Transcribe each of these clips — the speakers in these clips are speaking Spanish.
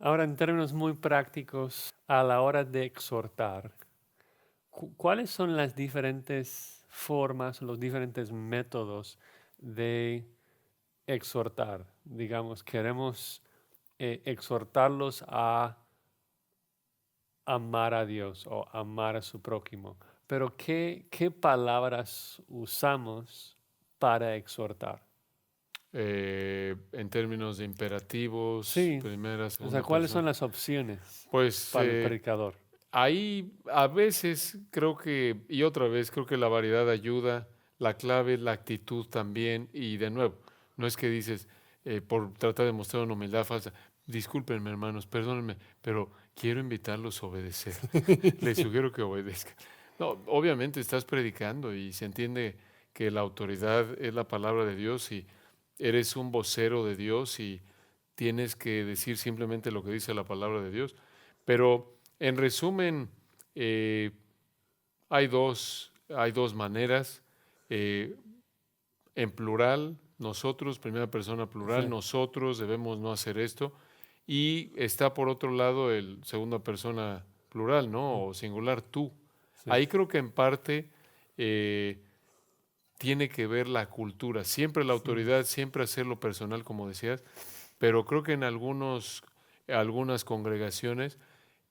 Ahora, en términos muy prácticos, a la hora de exhortar, ¿cuáles son las diferentes formas, los diferentes métodos de exhortar? Digamos, queremos exhortarlos a amar a Dios o amar a su prójimo. Pero ¿qué palabras usamos para exhortar? En términos de imperativos, Sí, primera, o sea, segunda ¿cuáles son persona. las opciones Pues para el predicador? ahí a veces creo que, y otra vez, creo que la variedad ayuda, la clave es la actitud también, y de nuevo, no es que dices, por tratar de mostrar una humildad falsa, discúlpenme hermanos, perdónenme, pero quiero invitarlos a obedecer, les sugiero que obedezcan. No, obviamente estás predicando y se entiende que la autoridad es la palabra de Dios y eres un vocero de Dios y tienes que decir simplemente lo que dice la palabra de Dios, pero en resumen, eh, hay dos maneras. eh, en plural, nosotros, primera persona plural, Sí, nosotros debemos no hacer esto. Y está por otro lado el segunda persona plural, ¿no? sí, O singular, tú. sí, Ahí creo que en parte eh, tiene que ver la cultura. Siempre la mm, autoridad, siempre hacerlo personal, como decías, pero creo que en algunas congregaciones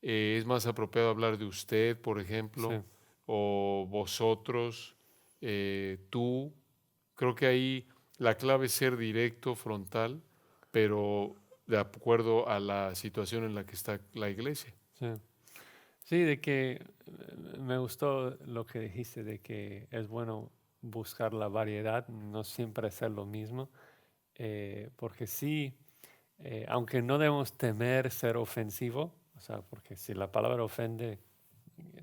es más apropiado hablar de usted, por ejemplo, sí. o vosotros, tú. Creo que ahí la clave es ser directo, frontal, pero de acuerdo a la situación en la que está la iglesia. Sí. Sí, de que me gustó lo que dijiste, de que es bueno buscar la variedad, no siempre hacer lo mismo, porque sí, aunque no debemos temer ser ofensivo, o sea, porque si la palabra ofende,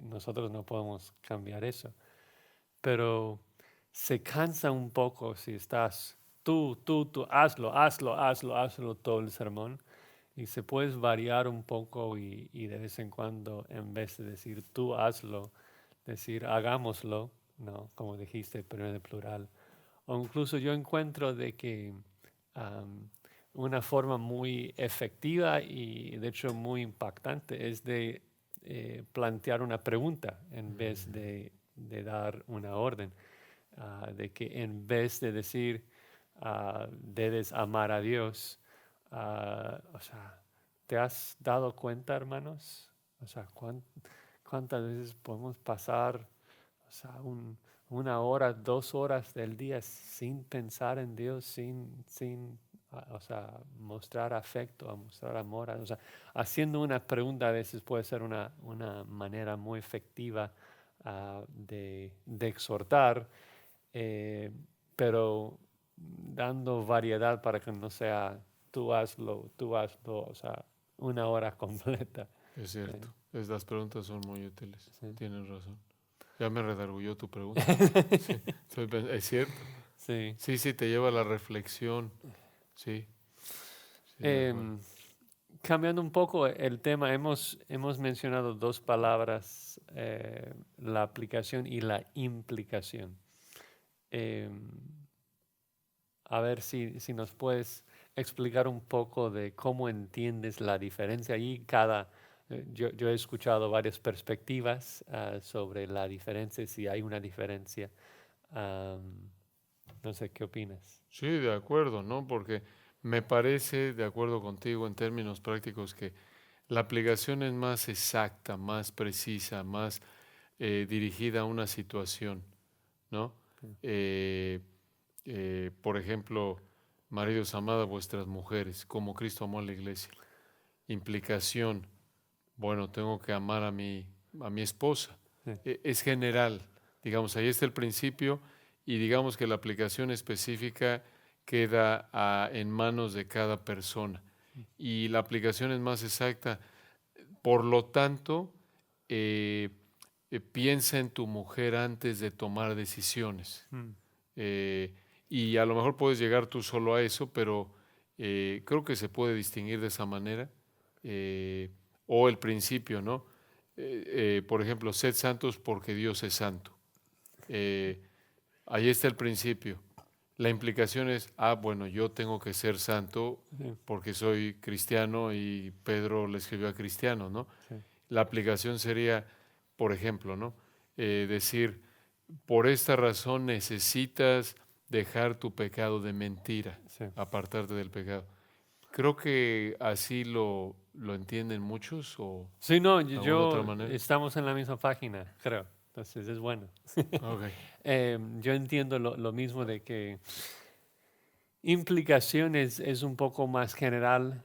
nosotros no podemos cambiar eso, pero se cansa un poco si estás tú, hazlo todo el sermón. Y se puedes variar un poco y de vez en cuando, en vez de decir tú hazlo, decir hagámoslo, ¿no? Como dijiste, pero en el plural. O incluso yo encuentro de que am, una forma muy efectiva y de hecho muy impactante es de plantear una pregunta en vez de dar una orden. De que en vez de decir debes amar a Dios, o sea, ¿te has dado cuenta, hermanos? O sea, ¿cuántas veces podemos pasar, o sea, una hora, 2 horas del día sin pensar en Dios, o sea, mostrar afecto, a mostrar amor? O sea, haciendo una pregunta a veces puede ser una manera muy efectiva de exhortar, eh, pero dando variedad para que no sea tú hazlo, o sea, una hora completa. Es Sí, cierto, las preguntas son muy útiles, sí. tienes razón. Ya me redargulló tu pregunta. Sí, es cierto. Sí. Sí, sí, te lleva a la reflexión. Sí, sí, de acuerdo. Em, Cambiando un poco el tema, hemos mencionado dos palabras, la aplicación y la implicación. Em, a ver si nos puedes explicar un poco de cómo entiendes la diferencia. Yo he escuchado varias perspectivas sobre la diferencia, si hay una diferencia. Am, no sé, ¿qué opinas? Sí, de acuerdo, ¿no? Porque me parece, de acuerdo contigo en términos prácticos, que la aplicación es más exacta, más precisa, más dirigida a una situación, ¿no? Sí, Eh, por ejemplo, maridos, amad a vuestras mujeres, como Cristo amó a la iglesia. Implicación, bueno, tengo que amar a mi esposa. sí, Es general, digamos, ahí está el principio y digamos que la aplicación específica queda en manos de cada persona. Y la aplicación es más exacta. Por lo tanto, eh, piensa en tu mujer antes de tomar decisiones. mm, Eh, y a lo mejor puedes llegar tú solo a eso, pero creo que se puede distinguir de esa manera. Eh, o el principio, ¿no? Por ejemplo, sed santos porque Dios es santo. Eh, Ahí está el principio. La implicación es, bueno, yo tengo que ser santo sí, porque soy cristiano y Pedro le escribió a cristianos, ¿no? sí, La aplicación sería, por ejemplo, ¿no? Decir, por esta razón necesitas dejar tu pecado de mentira, sí. apartarte del pecado. Creo que así lo entienden muchos o Sí, no, alguna otra yo manera. estamos en la misma página, creo. Entonces es bueno. Ok, Yo entiendo lo mismo de que implicación es un poco más general.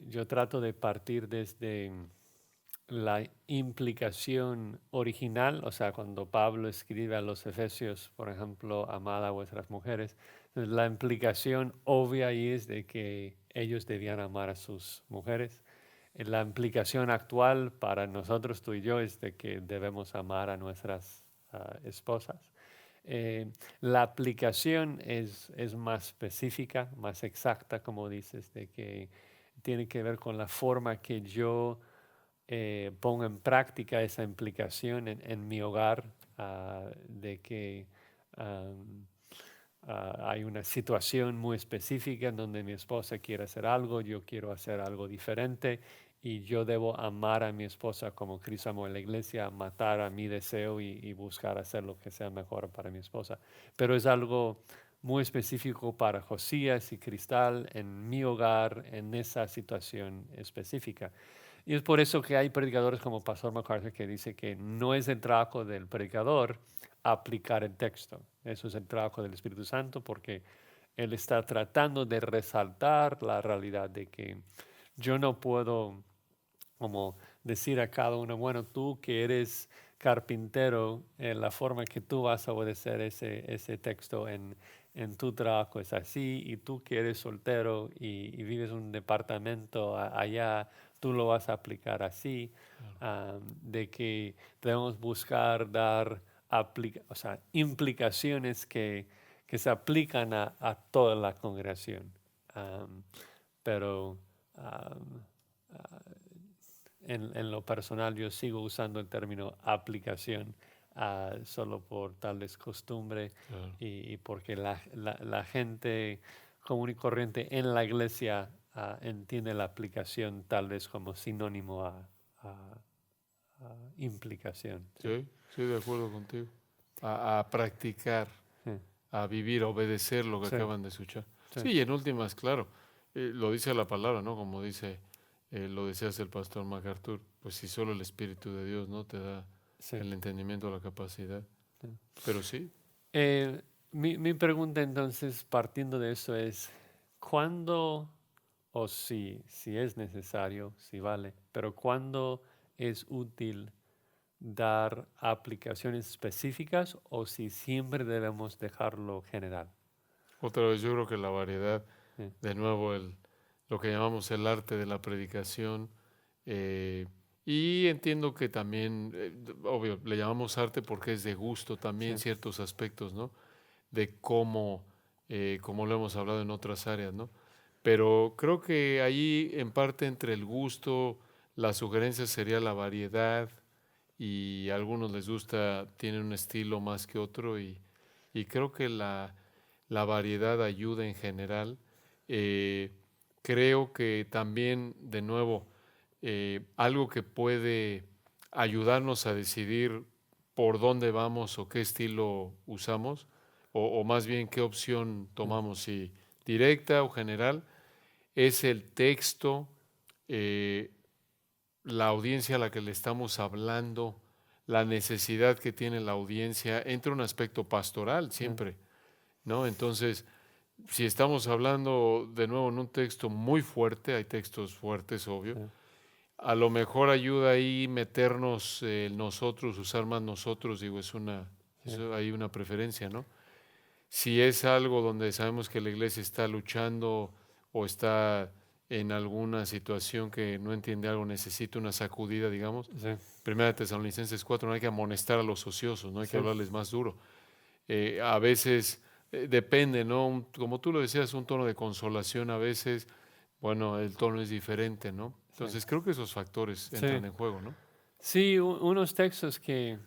Yo trato de partir desde la implicación original, o sea, cuando Pablo escribe a los Efesios, por ejemplo, amad a vuestras mujeres, entonces la implicación obvia ahí es de que ellos debían amar a sus mujeres. La implicación actual para nosotros, tú y yo, es de que debemos amar a nuestras esposas. Eh, la aplicación es más específica, más exacta, como dices, de que tiene que ver con la forma que yo pongo en práctica esa implicación en mi hogar, de que um, hay una situación muy específica en donde mi esposa quiere hacer algo, yo quiero hacer algo diferente y yo debo amar a mi esposa como Cristo amó en la iglesia, matar a mi deseo y buscar hacer lo que sea mejor para mi esposa. Pero es algo muy específico para Josías y Cristal en mi hogar, en esa situación específica. Y es por eso que hay predicadores como Pastor MacArthur que dice que no es el trabajo del predicador aplicar el texto. Eso es el trabajo del Espíritu Santo porque él está tratando de resaltar la realidad de que yo no puedo como decir a cada uno, bueno, tú que eres carpintero, la forma que tú vas a obedecer ese texto en tu trabajo es así, y tú que eres soltero y vives en un departamento allá, tú lo vas a aplicar así, de que debemos buscar dar o sea, implicaciones que se aplican a toda la congregación. Pero en lo personal yo sigo usando el término aplicación solo por tal vez costumbre claro. y porque la gente común y corriente en la iglesia entiende la aplicación tal vez como sinónimo a- a implicación. Sí, Sí, sí, de acuerdo contigo. A practicar, sí, a vivir, a obedecer lo que sí, acaban de escuchar. sí, Sí, y en últimas, claro, lo dice la palabra, ¿no? Como dice, lo decías el pastor MacArthur, pues si solo el Espíritu de Dios no te da sí, el entendimiento, la capacidad. sí. Pero sí, Eh, mi pregunta entonces, partiendo de eso, es, ¿cuándo, o si es necesario, si vale, pero cuándo es útil dar aplicaciones específicas o si siempre debemos dejarlo general? otra vez yo creo que la variedad, Sí, de nuevo, lo que llamamos el arte de la predicación, eh, y entiendo que también, obvio, le llamamos arte porque es de gusto sí, también ciertos aspectos, ¿no? De cómo, como lo hemos hablado en otras áreas, ¿no? Pero creo que ahí, en parte, entre el gusto, la sugerencia sería la variedad, y a algunos les gusta, tienen un estilo más que otro, y creo que la variedad ayuda en general. Eh, Creo que también, de nuevo, algo que puede ayudarnos a decidir por dónde vamos o qué estilo usamos, o más bien qué opción sí, tomamos, si directa o general, es el texto, eh, la audiencia a la que le estamos hablando, la necesidad que tiene la audiencia, entra un aspecto pastoral sí, siempre, ¿no? Entonces, si estamos hablando de nuevo en un texto muy fuerte, hay textos fuertes, obvio, sí, a lo mejor ayuda ahí meternos nosotros, usar más nosotros, digo, sí, hay una preferencia, ¿no? Si es algo donde sabemos que la iglesia está luchando o está en alguna situación que no entiende algo, necesita una sacudida, digamos. sí, Primera de Tesalonicenses 4, no hay que amonestar a los ociosos, no hay que sí, hablarles más duro. A veces depende, ¿no? Como tú lo decías, un tono de consolación, a veces, bueno, el tono es diferente, ¿no? sí, Entonces creo que esos factores sí. entran en juego, ¿no? Sí, unos textos que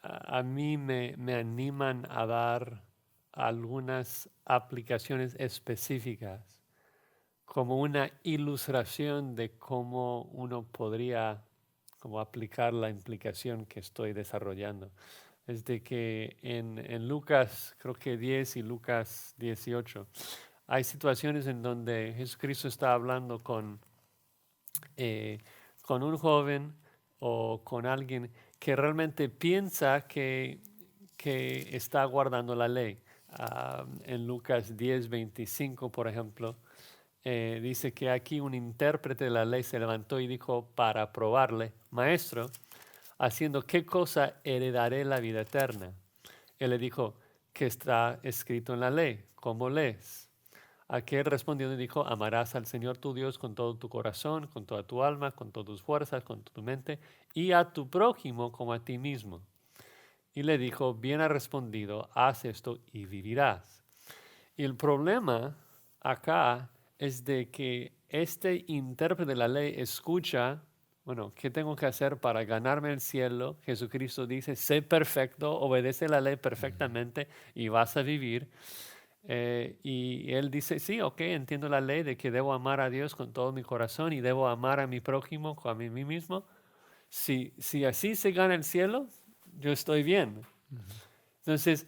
a mí me animan a dar algunas aplicaciones específicas, como una ilustración de cómo uno podría como aplicar la implicación que estoy desarrollando. Es de que en Lucas, creo que 10 y Lucas 18, hay situaciones en donde Jesucristo está hablando eh, con un joven o con alguien que realmente piensa que está guardando la ley. En Lucas 10:25, por ejemplo, dice que aquí un intérprete de la ley se levantó y dijo para probarle, maestro, haciendo qué cosa heredaré la vida eterna. Él le dijo, ¿qué está escrito en la ley? ¿Cómo lees? Aquel respondiendo dijo, amarás al Señor tu Dios con todo tu corazón, con toda tu alma, con todas tus fuerzas, con tu mente, y a tu prójimo como a ti mismo. Y le dijo, bien has respondido, haz esto y vivirás. Y el problema acá es de que este intérprete de la ley escucha, bueno, ¿qué tengo que hacer para ganarme el cielo? Jesucristo dice, sé perfecto, obedece la ley perfectamente y vas a vivir. Y él dice, sí, ok, entiendo la ley de que debo amar a Dios con todo mi corazón y debo amar a mi prójimo como a mí mismo. Si así se gana el cielo, yo estoy bien. Ujú. Entonces,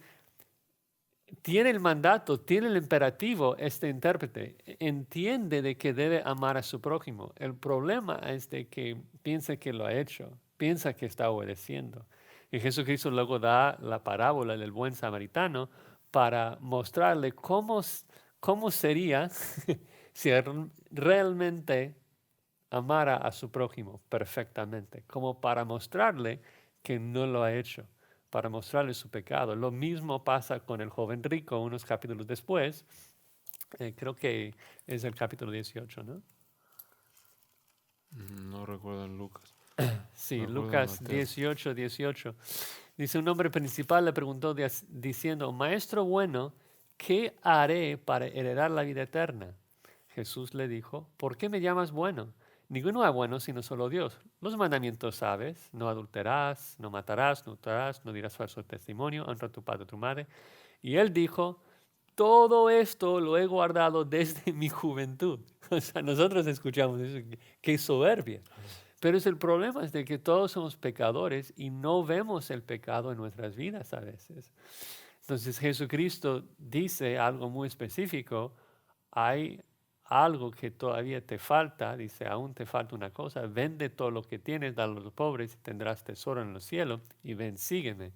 tiene el mandato, tiene el imperativo, este intérprete, entiende de que debe amar a su prójimo. El problema es de que piensa que lo ha hecho, piensa que está obedeciendo. Y Jesucristo luego da la parábola del buen samaritano para mostrarle cómo sería si realmente amara a su prójimo perfectamente, como para mostrarle que no lo ha hecho, para mostrarle su pecado. Lo mismo pasa con el joven rico unos capítulos después, creo que es el capítulo 18, ¿no? No recuerdo en Lucas, me Sí, acuerdo en Lucas Mateo. 18:18. Dice, un hombre principal le preguntó diciendo, Maestro bueno, ¿qué haré para heredar la vida eterna? Jesús le dijo, ¿por qué me llamas bueno? Ninguno es bueno sino solo Dios. Los mandamientos sabes, no adulterarás, no matarás, no hurtarás, no dirás falso testimonio, honra a tu padre y a tu madre. Y él dijo, todo esto lo he guardado desde mi juventud. O sea, nosotros escuchamos eso, qué soberbia. Pero es el problema es de que todos somos pecadores y no vemos el pecado en nuestras vidas a veces. Entonces Jesucristo dice algo muy específico, hay algo que todavía te falta, dice, aún te falta una cosa, vende todo lo que tienes, dalo a los pobres y tendrás tesoro en los cielos y ven, sígueme.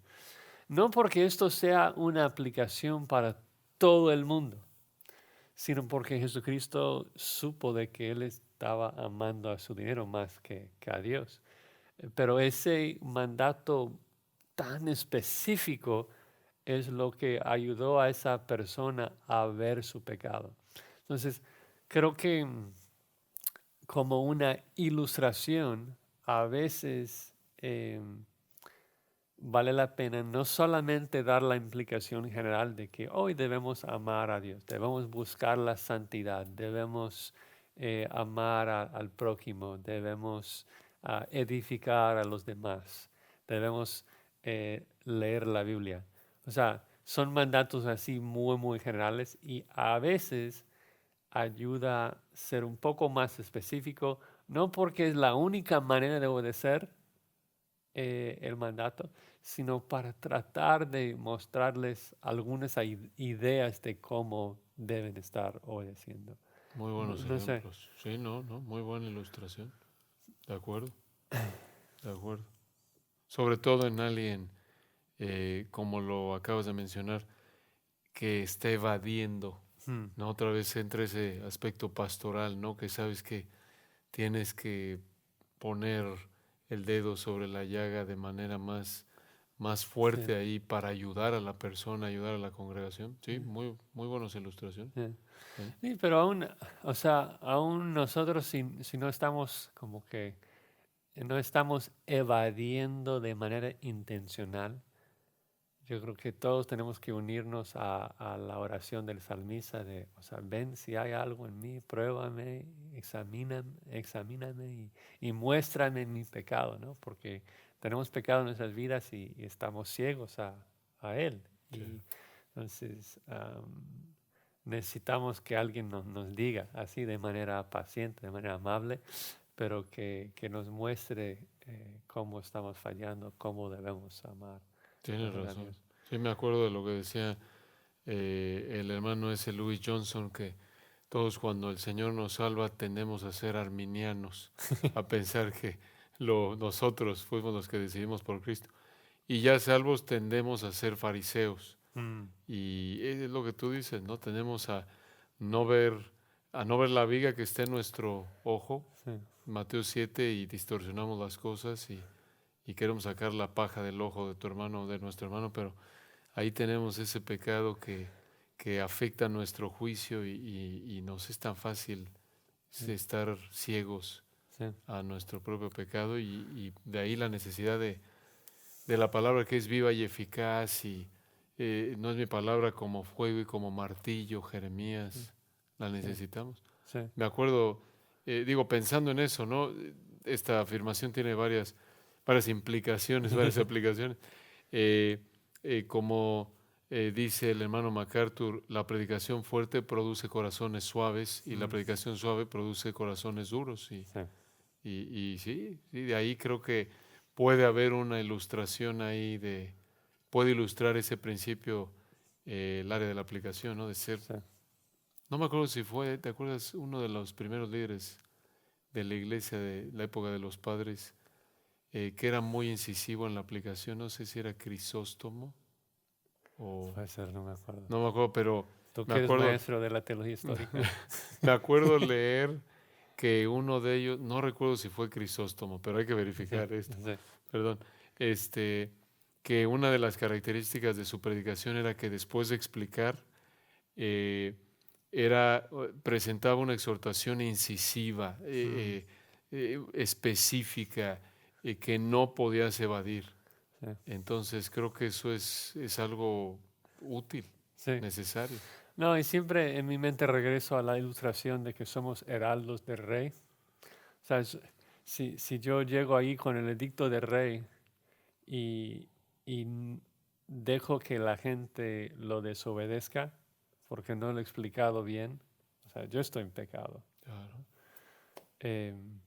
No porque esto sea una aplicación para todo el mundo, sino porque Jesucristo supo de que Él estaba amando a su dinero más que a Dios. Pero ese mandato tan específico es lo que ayudó a esa persona a ver su pecado. Entonces, creo que como una ilustración, a veces vale la pena no solamente dar la implicación general de que hoy debemos amar a Dios, debemos buscar la santidad, debemos amar al prójimo, debemos edificar a los demás, debemos leer la Biblia. O sea, son mandatos así muy, muy generales y a veces ayuda a ser un poco más específico, no porque es la única manera de obedecer, el mandato, sino para tratar de mostrarles algunas ideas de cómo deben estar obedeciendo. Muy No, buenos no sé. ejemplos. Sí, no, no, muy buena ilustración. De acuerdo, de acuerdo. Sobre todo en alguien, como lo acabas de mencionar, que está evadiendo, Hmm, ¿no? Otra vez entra ese aspecto pastoral, ¿no? Que sabes que tienes que poner el dedo sobre la llaga de manera más sí, fuerte ahí para ayudar a la persona, ayudar a la congregación. Sí, sí, muy, muy buenas ilustraciones. sí. Sí. Sí, pero aún, o sea, aún nosotros si no estamos como que, no estamos evadiendo de manera intencional. Yo creo que todos tenemos que unirnos a la oración del salmista de, o sea, ven si hay algo en mí, pruébame, examíname y muéstrame mi pecado, ¿no? Porque tenemos pecado en nuestras vidas y estamos ciegos a Él. Sí. Y Entonces, necesitamos que alguien nos diga así de manera paciente, de manera amable, pero que nos muestre cómo estamos fallando, cómo debemos amar Tienes a razón. Dios. Sí, me acuerdo de lo que decía el hermano ese Louis Johnson, que todos cuando el Señor nos salva tendemos a ser arminianos, a pensar que nosotros fuimos los que decidimos por Cristo. Y ya salvos tendemos a ser fariseos. Mm, Y es lo que tú dices, ¿no? Tenemos no ver, a no ver la viga que está en nuestro ojo, sí, Mateo 7, y distorsionamos las cosas y queremos sacar la paja del ojo de tu hermano, de nuestro hermano, pero ahí tenemos ese pecado que afecta nuestro juicio y nos es tan fácil sí, estar ciegos sí, a nuestro propio pecado y de ahí la necesidad de la palabra que es viva y eficaz y no es mi palabra como fuego y como martillo, Jeremías, la sí, necesitamos. sí, Me acuerdo, digo, pensando en eso, ¿no? Esta afirmación tiene varias implicaciones, varias aplicaciones. Eh, como dice el hermano MacArthur, la predicación fuerte produce corazones suaves y la mm, predicación suave produce corazones duros. sí, Y sí, de ahí creo que puede haber una ilustración ahí puede ilustrar ese principio el área de la aplicación, ¿no? De ser, sí. no me acuerdo si fue, ¿te acuerdas? Uno de los primeros líderes de la iglesia de la época de los padres, que era muy incisivo en la aplicación, no sé si era Crisóstomo o, Puede ser, no me acuerdo. no me acuerdo, pero Tú me que eres acuerdo, maestro de la teología histórica. me acuerdo leer que uno de ellos, no recuerdo si fue Crisóstomo, pero hay que Sí, verificar esto, sí, perdón, este, que una de las características de su predicación era que después de explicar, eh, presentaba una exhortación incisiva, mm, específica, que no podías evadir. sí, Entonces creo que eso es algo útil, sí. necesario. No, y siempre en mi mente regreso a la ilustración de que somos heraldos del rey. O sea, si yo llego ahí con el edicto del rey y, dejo que la gente lo desobedezca porque no lo he explicado bien, o sea, yo estoy en pecado. Claro. Em,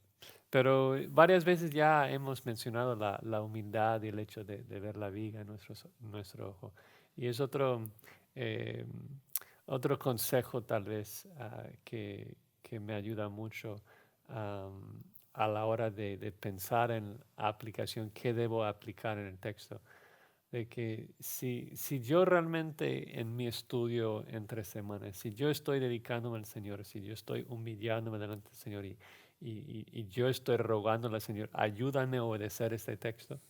pero varias veces ya hemos mencionado la humildad y el hecho de ver la viga en nuestro ojo. Y es em, otro consejo tal vez que me ayuda mucho a la hora de pensar en la aplicación, qué debo aplicar en el texto. De que si yo realmente en mi estudio entre semanas, si yo estoy dedicándome al Señor, si yo estoy humillándome delante del Señor y yo estoy rogándole al Señor, ayúdame a obedecer este texto.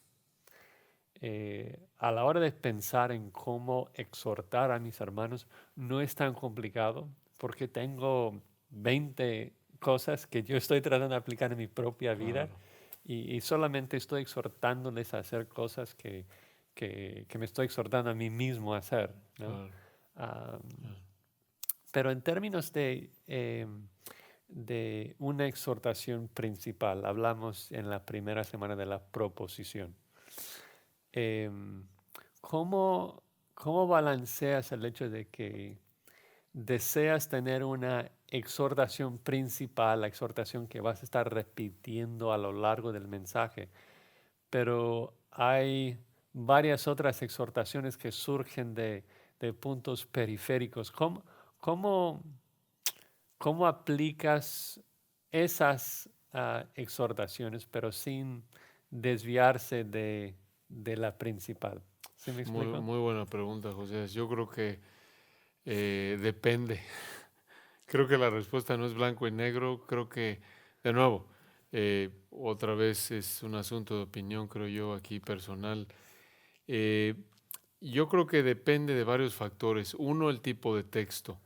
A la hora de pensar en cómo exhortar a mis hermanos, no es tan complicado porque tengo 20 cosas que yo estoy tratando de aplicar en mi propia vida Claro, y solamente estoy exhortándoles a hacer cosas que me estoy exhortando a mí mismo a hacer, ¿no? claro, Am, claro. pero en términos de una exhortación principal, hablamos en la primera semana de la proposición. Em, ¿cómo, cómo balanceas el hecho de que deseas tener una exhortación principal, la exhortación que vas a estar repitiendo a lo largo del mensaje, pero hay varias otras exhortaciones que surgen de puntos periféricos? Cómo, cómo aplicas esas exhortaciones, pero sin desviarse de la principal? ¿Sí me Muy, explico? muy buena pregunta, José. Yo creo que depende. Creo que la respuesta no es blanco y negro. Creo que, de nuevo, otra vez es un asunto de opinión, creo yo, aquí personal. Eh, yo creo que depende de varios factores. Uno, el tipo de texto.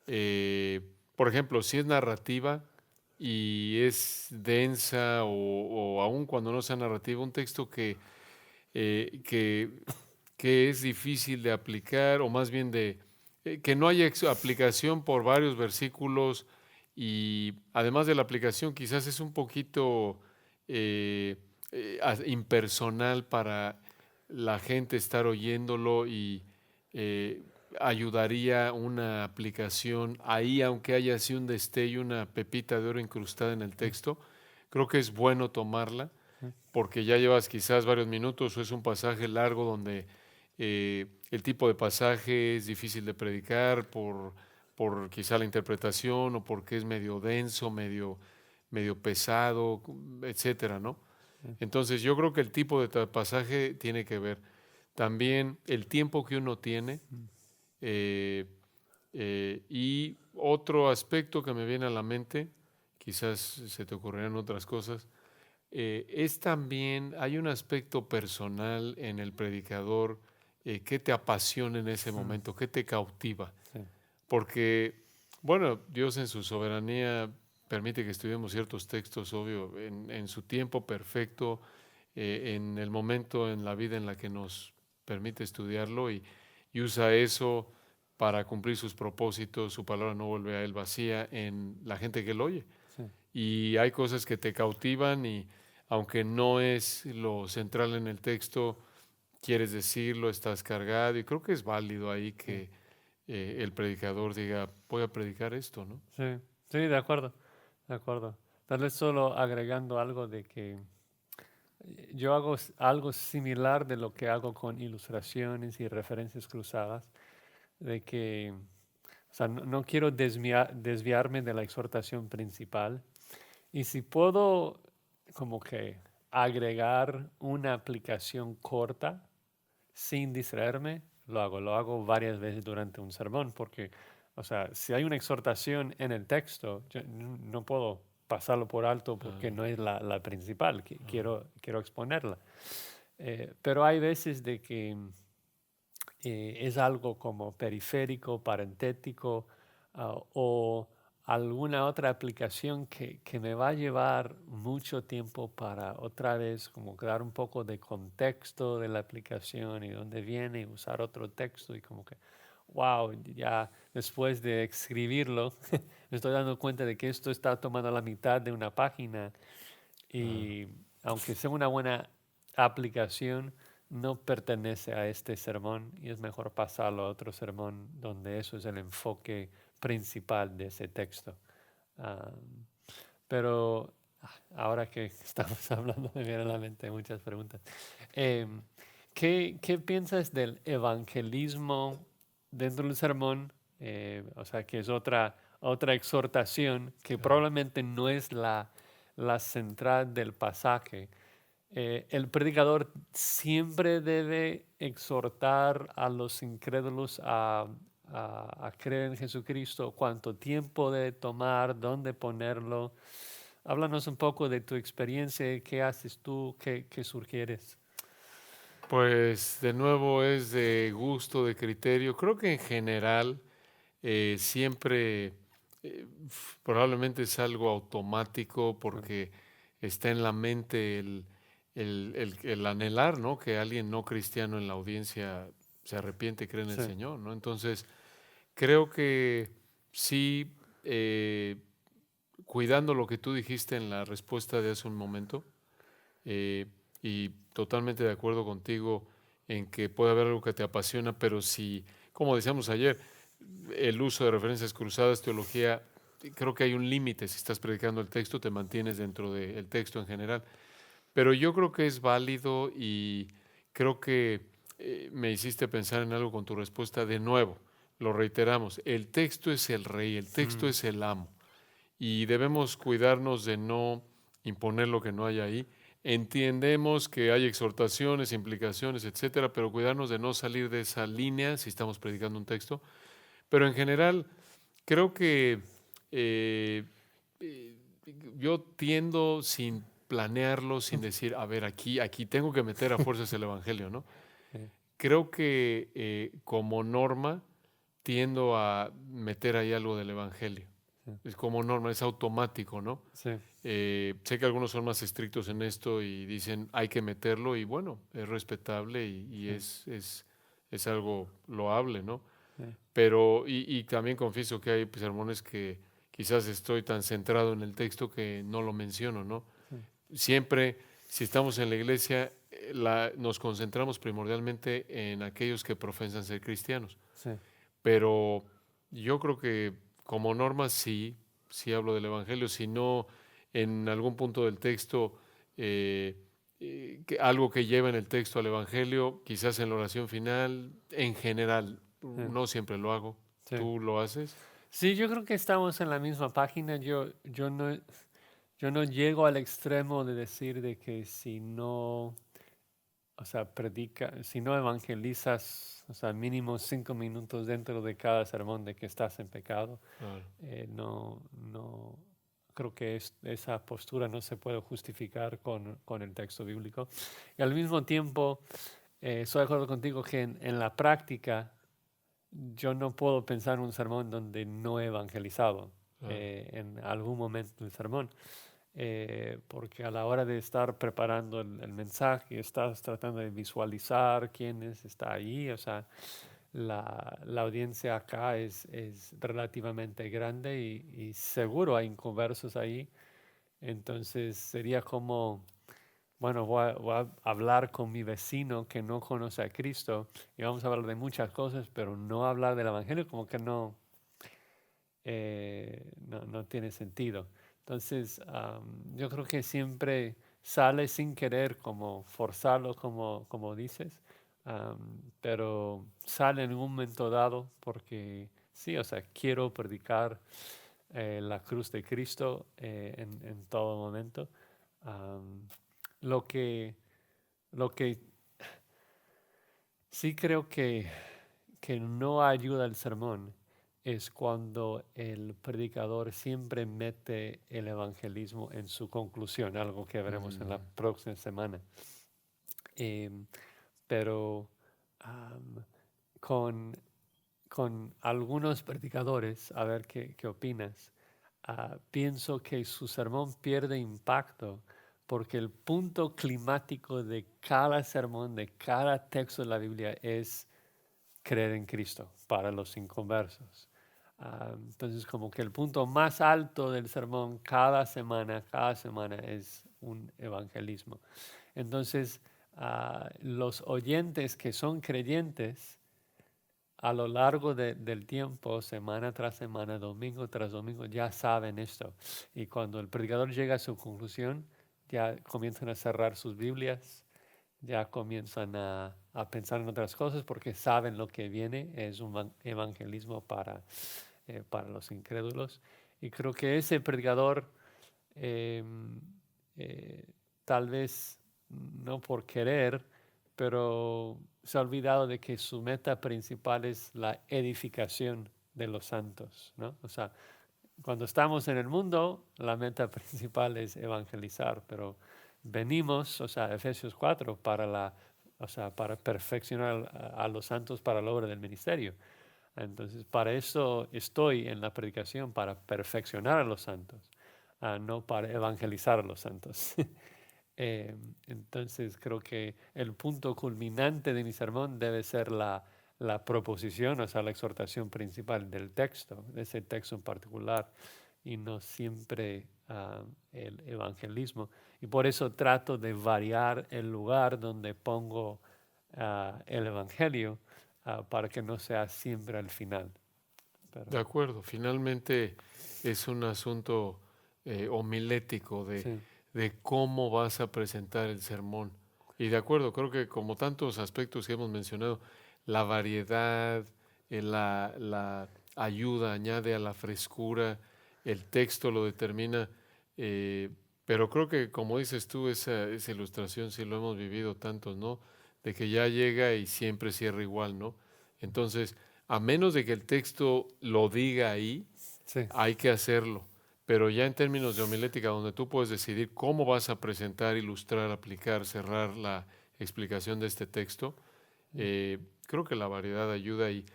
Eh, por ejemplo, si es narrativa y es densa o aun cuando no sea narrativa, un texto eh, que, que es difícil de aplicar o más bien que no haya aplicación por varios versículos y además de la aplicación quizás es un poquito impersonal para la gente estar oyéndolo y eh, ayudaría una aplicación ahí, aunque haya así un destello, una pepita de oro incrustada en el texto. Creo que es bueno tomarla porque ya llevas quizás varios minutos o es un pasaje largo donde el tipo de pasaje es difícil de predicar por quizá la interpretación o porque es medio denso, medio pesado, etcétera, ¿no? Entonces yo creo que el tipo de pasaje tiene que ver también el tiempo que uno tiene eh, y otro aspecto que me viene a la mente, quizás se te ocurrirán otras cosas, es también, hay un aspecto personal en el predicador que te apasiona en ese momento, que te cautiva. Sí, Porque, bueno, Dios en su soberanía permite que estudiemos ciertos textos, obvio, en su tiempo perfecto, en el momento en la vida en la que nos permite estudiarlo y usa eso para cumplir sus propósitos. Su palabra no vuelve a él vacía en la gente que lo oye. sí, Y hay cosas que te cautivan y aunque no es lo central en el texto, quieres decirlo, estás cargado y creo que es válido ahí sí, que el predicador diga, voy a predicar esto, ¿no? sí, sí, de acuerdo, de acuerdo. Tal vez solo agregando algo de que yo hago algo similar de lo que hago con ilustraciones y referencias cruzadas, de que, o sea, no quiero desviarme de la exhortación principal. Y si puedo como que agregar una aplicación corta sin distraerme, lo hago. Lo hago varias veces durante un sermón porque, o sea, si hay una exhortación en el texto, yo no puedo pasarlo por alto porque Ah, no es la principal, ah, quiero exponerla. Pero hay veces de que es algo como periférico, parentético, o alguna otra aplicación que me va a llevar mucho tiempo para otra vez como dar un poco de contexto de la aplicación y dónde viene y usar otro texto y como que, wow, ya después de escribirlo me estoy dando cuenta de que esto está tomando la mitad de una página ah. y aunque sea una buena aplicación, no pertenece a este sermón y es mejor pasarlo a otro sermón donde eso es el enfoque principal de ese texto. Ah, pero ahora que estamos hablando, me vienen a la mente muchas preguntas. Em, ¿qué piensas del evangelismo dentro del sermón? O sea, que es otra exhortación que probablemente no es la central del pasaje. El predicador siempre debe exhortar a los incrédulos a creer en Jesucristo, cuánto tiempo debe tomar, dónde ponerlo. Háblanos un poco de tu experiencia, qué haces tú, qué sugieres. Pues de nuevo es de gusto, de criterio. Creo que en general siempre probablemente es algo automático Mm, porque está en la mente el anhelar, ¿no? Que alguien no cristiano en la audiencia se arrepiente y cree en el sí, Señor, ¿no? Entonces, creo que sí, cuidando lo que tú dijiste en la respuesta de hace un momento, eh, y totalmente de acuerdo contigo en que puede haber algo que te apasiona, pero si, como decíamos ayer, el uso de referencias cruzadas, teología, creo que hay un límite. Si estás predicando el texto, te mantienes dentro del texto en general. Pero yo creo que es válido y creo que me hiciste pensar en algo con tu respuesta de nuevo. Lo reiteramos, el texto es el rey, el texto mm, es el amo y debemos cuidarnos de no imponer lo que no hay ahí. Entendemos que hay exhortaciones, implicaciones, etcétera, pero cuidarnos de no salir de esa línea si estamos predicando un texto. Pero en general, creo que eh, eh, yo tiendo sin planearlo, sin decir, a ver, aquí tengo que meter a fuerzas el evangelio, ¿no? sí, Creo que como norma tiendo a meter ahí algo del evangelio. sí, Es como norma, es automático, ¿no? sí, Sé que algunos son más estrictos en esto y dicen hay que meterlo y bueno, es respetable y sí, es algo loable, ¿no? sí, Pero, y también confieso que hay sermones que quizás estoy tan centrado en el texto que no lo menciono, ¿no? sí, Siempre, si estamos en la iglesia, nos concentramos primordialmente en aquellos que profesan ser cristianos, sí, pero yo creo que como norma sí hablo del Evangelio, si no en algún punto del texto, eh, algo que lleva en el texto al Evangelio, quizás en la oración final, en general, Eh, no siempre lo hago. sí. ¿Tú lo haces? Sí, yo creo que estamos en la misma página. Yo no llego al extremo de decir de que si no, o sea, si no evangelizas, o sea, mínimo 5 minutos dentro de cada sermón de que estás en pecado, Claro. no, creo que esa postura no se puede justificar con el texto bíblico. Y al mismo tiempo, estoy de acuerdo contigo que en la práctica yo no puedo pensar en un sermón donde no he evangelizado Claro. en algún momento del sermón, porque a la hora de estar preparando el mensaje, estás tratando de visualizar quién está ahí, o sea, la audiencia acá es relativamente grande y seguro hay inconversos ahí, entonces sería como bueno, voy a hablar con mi vecino que no conoce a Cristo y vamos a hablar de muchas cosas, pero no hablar del Evangelio como que no tiene sentido. Entonces, yo creo que siempre sale sin querer, como forzarlo, como dices, pero sale en un momento dado porque sí, o sea, quiero predicar la cruz de Cristo en todo momento. Am, lo que, lo que sí creo que no ayuda el sermón es cuando el predicador siempre mete el evangelismo en su conclusión, algo que veremos en la Mm, próxima semana. Em, pero am, con, con algunos predicadores, a ver qué opinas, pienso que su sermón pierde impacto porque el punto climático de cada sermón, de cada texto de la Biblia es creer en Cristo para los inconversos. Entonces, como que el punto más alto del sermón cada semana es un evangelismo. Entonces, los oyentes que son creyentes, a lo largo del tiempo, semana tras semana, domingo tras domingo, ya saben esto. Y cuando el predicador llega a su conclusión, ya comienzan a cerrar sus Biblias, ya comienzan a pensar en otras cosas porque saben lo que viene, es un evangelismo para los incrédulos. Y creo que ese predicador, em, eh, tal vez no por querer, pero se ha olvidado de que su meta principal es la edificación de los santos, ¿no? O sea, cuando estamos en el mundo, la meta principal es evangelizar, pero venimos, o sea, Efesios 4, o sea, para perfeccionar a los santos para la obra del ministerio. Entonces, para eso estoy en la predicación, para perfeccionar a los santos, no para evangelizar a los santos. Entonces, creo que el punto culminante de mi sermón debe ser la proposición, o sea, la exhortación principal del texto, de ese texto en particular, y no siempre el evangelismo. Y por eso trato de variar el lugar donde pongo el evangelio para que no sea siempre al final. de Pero acuerdo, finalmente es un asunto homilético sí, de cómo vas a presentar el sermón. Y de acuerdo, creo que como tantos aspectos que hemos mencionado, la variedad, la ayuda añade a la frescura, el texto lo determina, eh, pero creo que como dices tú, esa ilustración sí lo hemos vivido tantos, ¿no? De que ya llega y siempre cierra igual, ¿no? Entonces, a menos de que el texto lo diga ahí, sí, hay que hacerlo. Pero ya en términos de homilética, donde tú puedes decidir cómo vas a presentar, ilustrar, aplicar, cerrar la explicación de este texto, creo que la variedad ayuda. Y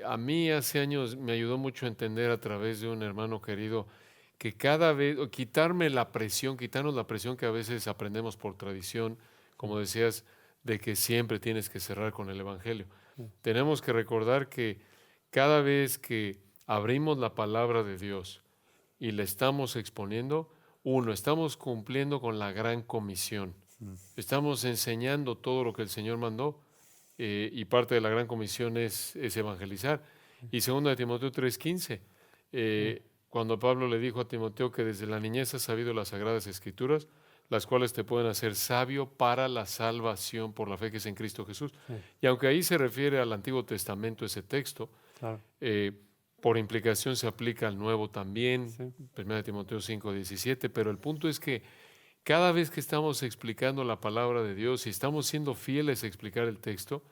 a mí hace años me ayudó mucho a entender a través de un hermano querido que cada vez, o quitarnos la presión que a veces aprendemos por tradición, como decías, de que siempre tienes que cerrar con el Evangelio. Tenemos que recordar que cada vez que abrimos la palabra de Dios y la estamos exponiendo, uno, estamos cumpliendo con la gran comisión. Estamos enseñando todo lo que el Señor mandó y parte de la gran comisión es evangelizar. Y 2 Timoteo 3:15, cuando Pablo le dijo a Timoteo que desde la niñez has sabido las sagradas escrituras, las cuales te pueden hacer sabio para la salvación por la fe que es en Cristo Jesús. Sí, Y aunque ahí se refiere al Antiguo Testamento ese texto, claro. eh, por implicación se aplica al Nuevo también, Sí, 1 Timoteo 5:17, pero el punto es que cada vez que estamos explicando la palabra de Dios y estamos siendo fieles a explicar el texto,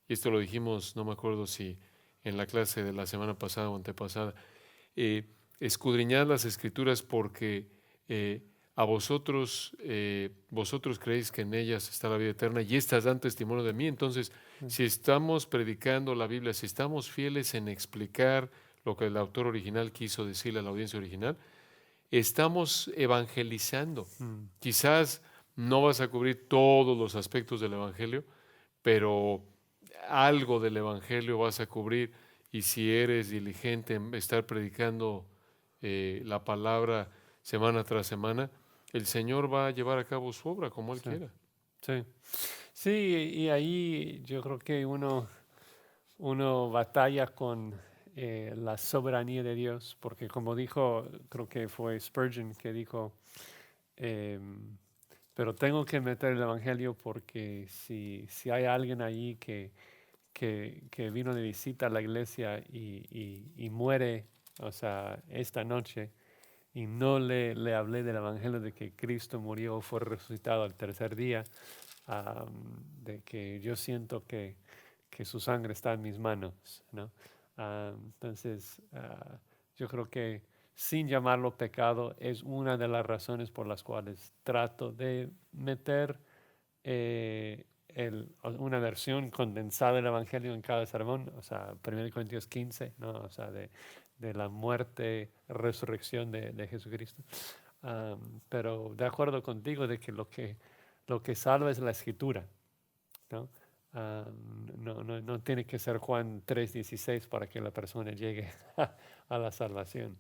y esto lo dijimos, no me acuerdo si en la clase de la semana pasada o antepasada, escudriñad las escrituras porque a vosotros creéis que en ellas está la vida eterna y estas dan testimonio de mí. Entonces, si estamos predicando la Biblia, si estamos fieles en explicar lo que el autor original quiso decirle a la audiencia original, estamos evangelizando. mm, Quizás no vas a cubrir todos los aspectos del evangelio, pero algo del evangelio vas a cubrir, y si eres diligente en estar predicando la palabra semana tras semana, el Señor va a llevar a cabo su obra como Él sí, quiera. sí. Sí, y ahí yo creo que uno batalla con la soberanía de Dios, porque como dijo, creo que fue Spurgeon que dijo, em, pero tengo que meter el Evangelio porque si hay alguien ahí que vino de visita a la iglesia y muere, o sea, esta noche, y no le hablé del Evangelio de que Cristo murió, fue resucitado al tercer día, de que yo siento que su sangre está en mis manos, ¿no? Entonces, yo creo que sin llamarlo pecado es una de las razones por las cuales trato de meter una versión condensada del Evangelio en cada sermón, o sea, 1 Corintios 15, ¿no? O sea, de la muerte, resurrección de Jesucristo. Pero de acuerdo contigo de que lo que salva es la escritura, ¿no? No tiene que ser Juan 3:16 para que la persona llegue a la salvación.